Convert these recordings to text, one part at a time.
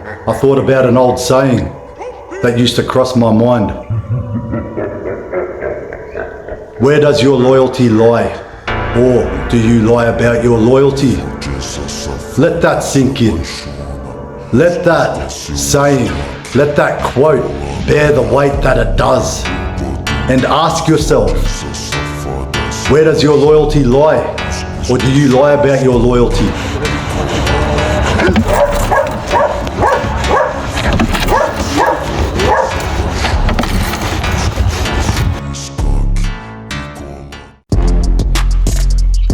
I thought about an old saying that used to cross my mind. Where does your loyalty lie? Or do you lie about your loyalty? Let that sink in. Let that saying, let that quote bear the weight that it does. And ask yourself, where does your loyalty lie? Or do you lie about your loyalty?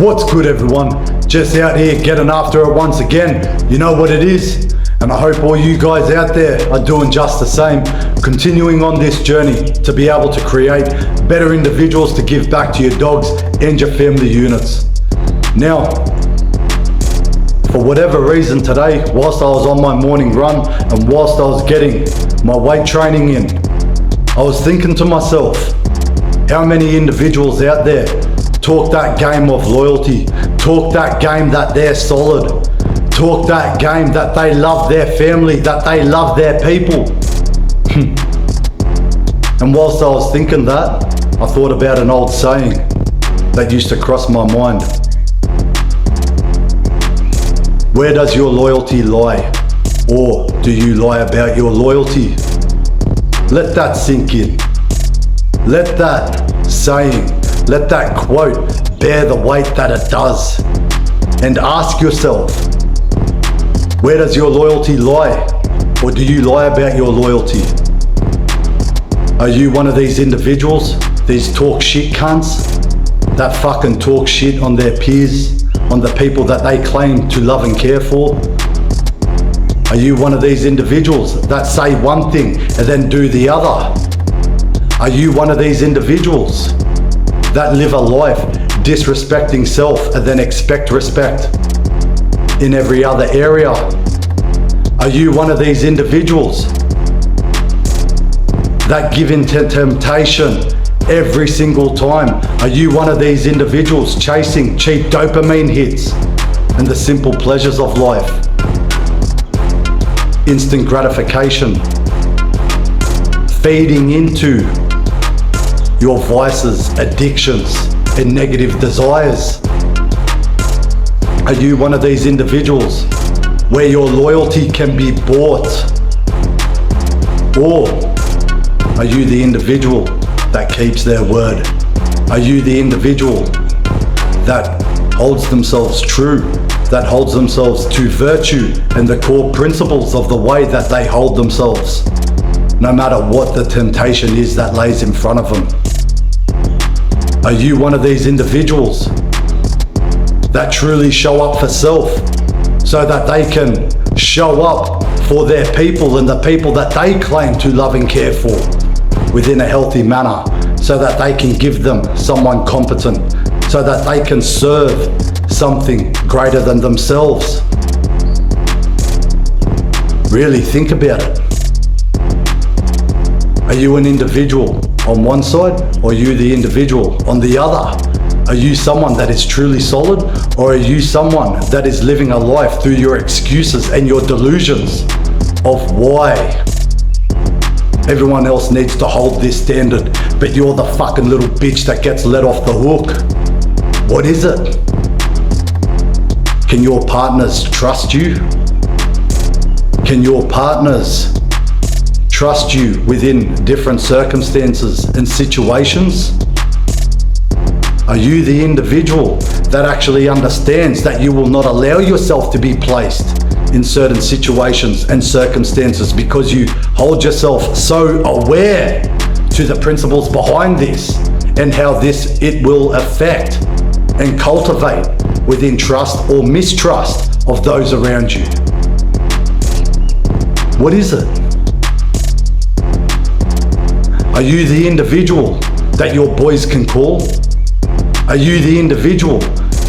What's good, everyone? Just out here getting after it once again. You know what it is? And I hope all you guys out there are doing just the same, continuing on this journey to be able to create better individuals to give back to your dogs and your family units. Now, for whatever reason today, whilst I was on my morning run and whilst I was getting my weight training in, I was thinking to myself, how many individuals out there talk that game of loyalty, talk that game that they're solid, talk that game that they love their family, that they love their people. And whilst I was thinking that, I thought about an old saying that used to cross my mind. Where does your loyalty lie? Or do you lie about your loyalty? Let that sink in. Let that saying, let that quote bear the weight that it does. And ask yourself, where does your loyalty lie? Or do you lie about your loyalty? Are you one of these individuals, these talk shit cunts, that fucking talk shit on their peers, on the people that they claim to love and care for? Are you one of these individuals that say one thing and then do the other? Are you one of these individuals that live a life disrespecting self and then expect respect in every other area? Are you one of these individuals that give in to temptation every single time? Are you one of these individuals chasing cheap dopamine hits and the simple pleasures of life? Instant gratification, feeding into your vices, addictions, and negative desires. Are you one of these individuals where your loyalty can be bought? Or are you the individual that keeps their word? Are you the individual that holds themselves true, that holds themselves to virtue and the core principles of the way that they hold themselves, no matter what the temptation is that lays in front of them? Are you one of these individuals that truly show up for self so that they can show up for their people and the people that they claim to love and care for within a healthy manner, so that they can give them someone competent, so that they can serve something greater than themselves? Really think about it. Are you an individual on one side, or are you the individual on the other? Are you someone that is truly solid, or are you someone that is living a life through your excuses and your delusions of why everyone else needs to hold this standard, but you're the fucking little bitch that gets let off the hook? What is it? Can your partners trust you? Can your partners trust you within different circumstances and situations? Are you the individual that actually understands that you will not allow yourself to be placed in certain situations and circumstances because you hold yourself so aware to the principles behind this and how it will affect and cultivate within trust or mistrust of those around you? What is it? Are you the individual that your boys can call? Are you the individual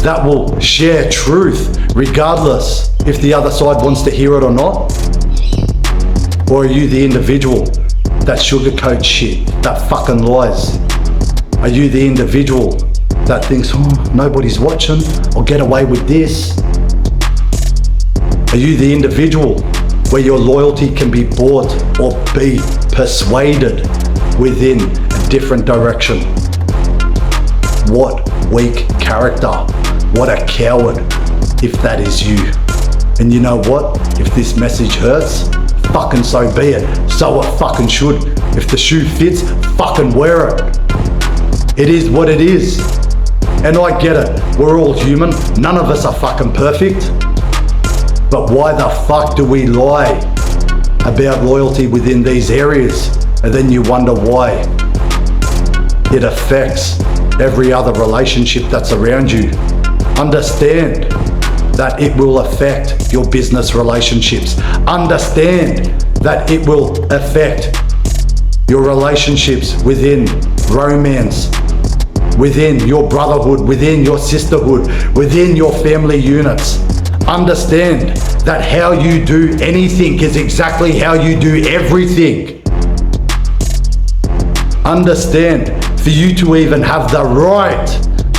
that will share truth regardless if the other side wants to hear it or not? Or are you the individual that sugarcoats shit, that fucking lies? Are you the individual that thinks, oh, nobody's watching, I'll get away with this? Are you the individual where your loyalty can be bought or be persuaded within a different direction. What weak character. What a coward if that is you. And you know what? If this message hurts, fucking so be it. So it fucking should. If the shoe fits, fucking wear it. It is what it is. And I get it. We're all human. None of us are fucking perfect. But why the fuck do we lie about loyalty within these areas? And then you wonder why. It affects every other relationship that's around you. Understand that it will affect your business relationships. Understand that it will affect your relationships within romance, within your brotherhood, within your sisterhood, within your family units. Understand that how you do anything is exactly how you do everything. Understand, for you to even have the right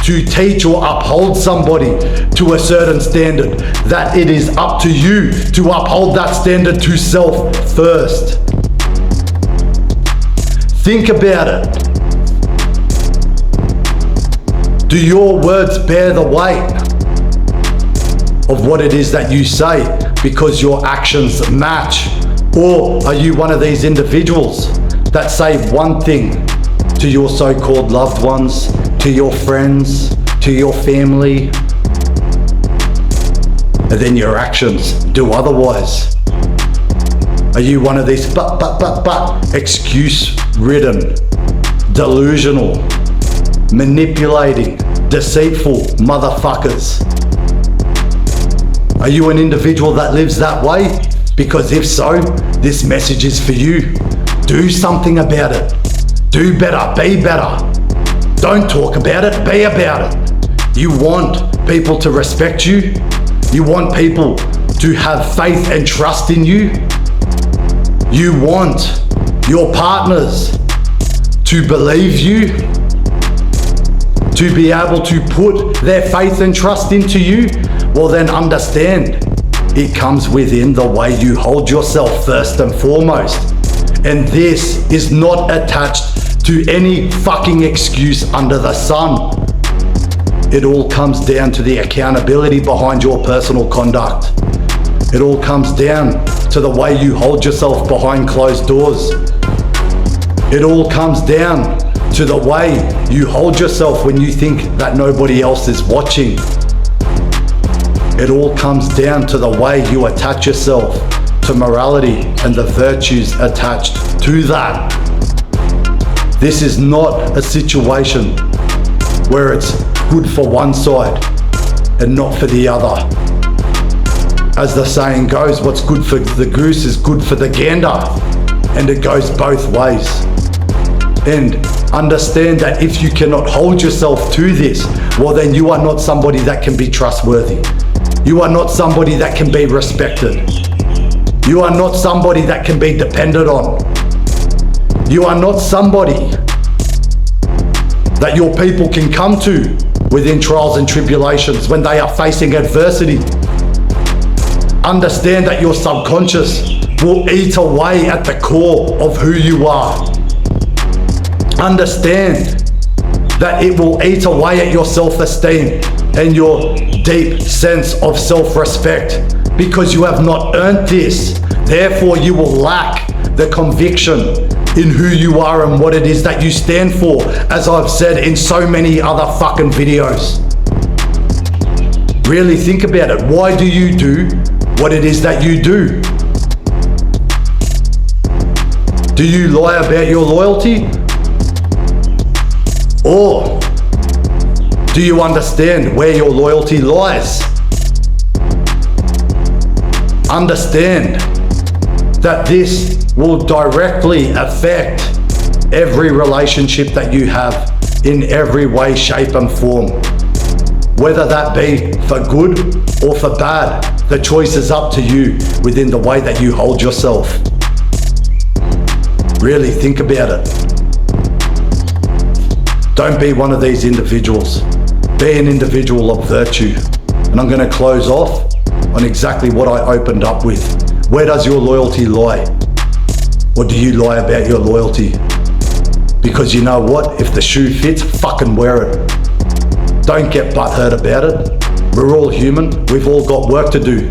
to teach or uphold somebody to a certain standard, that it is up to you to uphold that standard to self first. Think about it. Do your words bear the weight of what it is that you say because your actions match? Or are you one of these individuals that say one thing to your so-called loved ones, to your friends, to your family, and then your actions do otherwise? Are you one of these excuse-ridden, delusional, manipulating, deceitful motherfuckers? Are you an individual that lives that way? Because if so, this message is for you. Do something about it. Do better, be better. Don't talk about it, be about it. You want people to respect you. You want people to have faith and trust in you. You want your partners to believe you, to be able to put their faith and trust into you. Well, then understand, it comes within the way you hold yourself first and foremost. And this is not attached to any fucking excuse under the sun. It all comes down to the accountability behind your personal conduct. It all comes down to the way you hold yourself behind closed doors. It all comes down to the way you hold yourself when you think that nobody else is watching. It all comes down to the way you attach yourself to morality and the virtues attached to that. This is not a situation where it's good for one side and not for the other. As the saying goes, what's good for the goose is good for the gander, and it goes both ways. And understand that if you cannot hold yourself to this, well then you are not somebody that can be trustworthy. You are not somebody that can be respected. You are not somebody that can be depended on. You are not somebody that your people can come to within trials and tribulations when they are facing adversity. Understand that your subconscious will eat away at the core of who you are. Understand that it will eat away at your self-esteem and your deep sense of self-respect because you have not earned this. Therefore, you will lack the conviction in who you are and what it is that you stand for, as I've said in so many other fucking videos. Really think about it. Why do you do what it is that you do? Do you lie about your loyalty? Or do you understand where your loyalty lies? Understand that this will directly affect every relationship that you have in every way, shape and form. Whether that be for good or for bad, the choice is up to you within the way that you hold yourself. Really think about it. Don't be one of these individuals. Be an individual of virtue. And I'm going to close off on exactly what I opened up with. Where does your loyalty lie? Or do you lie about your loyalty? Because you know what? If the shoe fits, fucking wear it. Don't get butthurt about it. We're all human. We've all got work to do.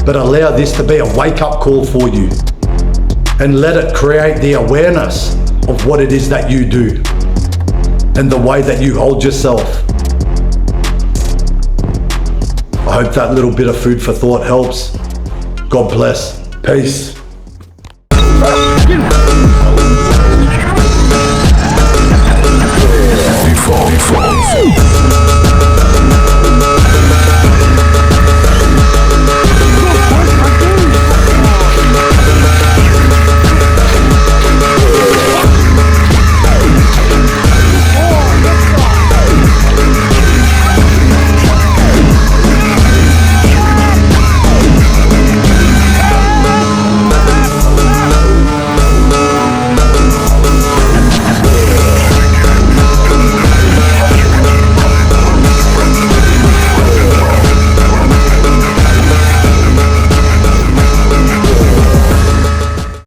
But allow this to be a wake-up call for you. And let it create the awareness of what it is that you do and the way that you hold yourself. I hope that little bit of food for thought helps. God bless. Peace. Default.